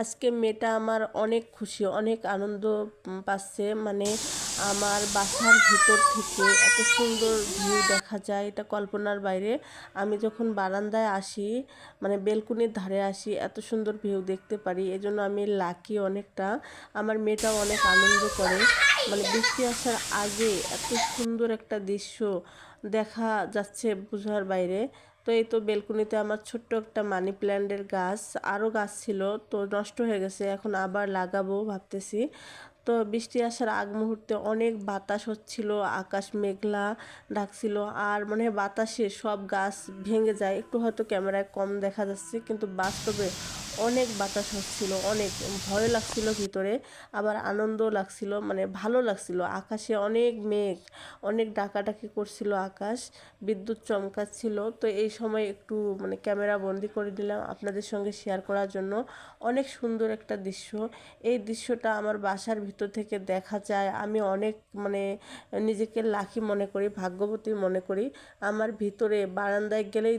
আজকে মেয়েটা আমার অনেক খুশি, অনেক আনন্দ পাচ্ছে। মানে আমার বাসার ভিতর থেকে এত সুন্দর ভিউ দেখা যায়, এটা কল্পনার বাইরে। আমি যখন বারান্দায় আসি, মানে বেলকুনির ধারে আসি, এত সুন্দর ভিউ দেখতে পারি। এজন্য আমি লাকি অনেকটা। আমার মেয়েটাও অনেক আনন্দ করে। মানে বৃষ্টি আসার আগে এত সুন্দর একটা দৃশ্য দেখা যাচ্ছে বোঝার বাইরে। তো এই তো বেলকুনিতে আমার ছোট্ট একটা মানি প্ল্যান্টের গাছ, আরও গাছ ছিল, তো নষ্ট হয়ে গেছে, এখন আবার লাগাবো ভাবতেছি। তো বৃষ্টি আসার আগ মুহূর্তে অনেক বাতাস হচ্ছিল, আকাশ মেঘলা ডাকছিল, আর মনে হয় বাতাসে সব গাছ ভেঙে যায়। একটু হয়তো ক্যামেরায় কম দেখা যাচ্ছে, কিন্তু বাস্তবে অনেক বাতাস হচ্ছিল, অনেক ভয় লাগছিল ভিতরে, আবার আনন্দও লাগছিল, মানে ভালো লাগছিল। আকাশে অনেক মেঘ, অনেক ডাকাডাকি করছিল আকাশ, বিদ্যুৎ চমকাচ্ছিল। তো এই সময় একটু মানে ক্যামেরা বন্দি করে দিলাম আপনাদের সঙ্গে শেয়ার করার জন্য। অনেক সুন্দর একটা দৃশ্য। এই দৃশ্যটা আমার বাসার ভিতর থেকে দেখা যায়। আমি অনেক মানে নিজেকে লাকি মনে করি, ভাগ্যবতী মনে করি। আমার ভিতরে বারান্দায় গেলেই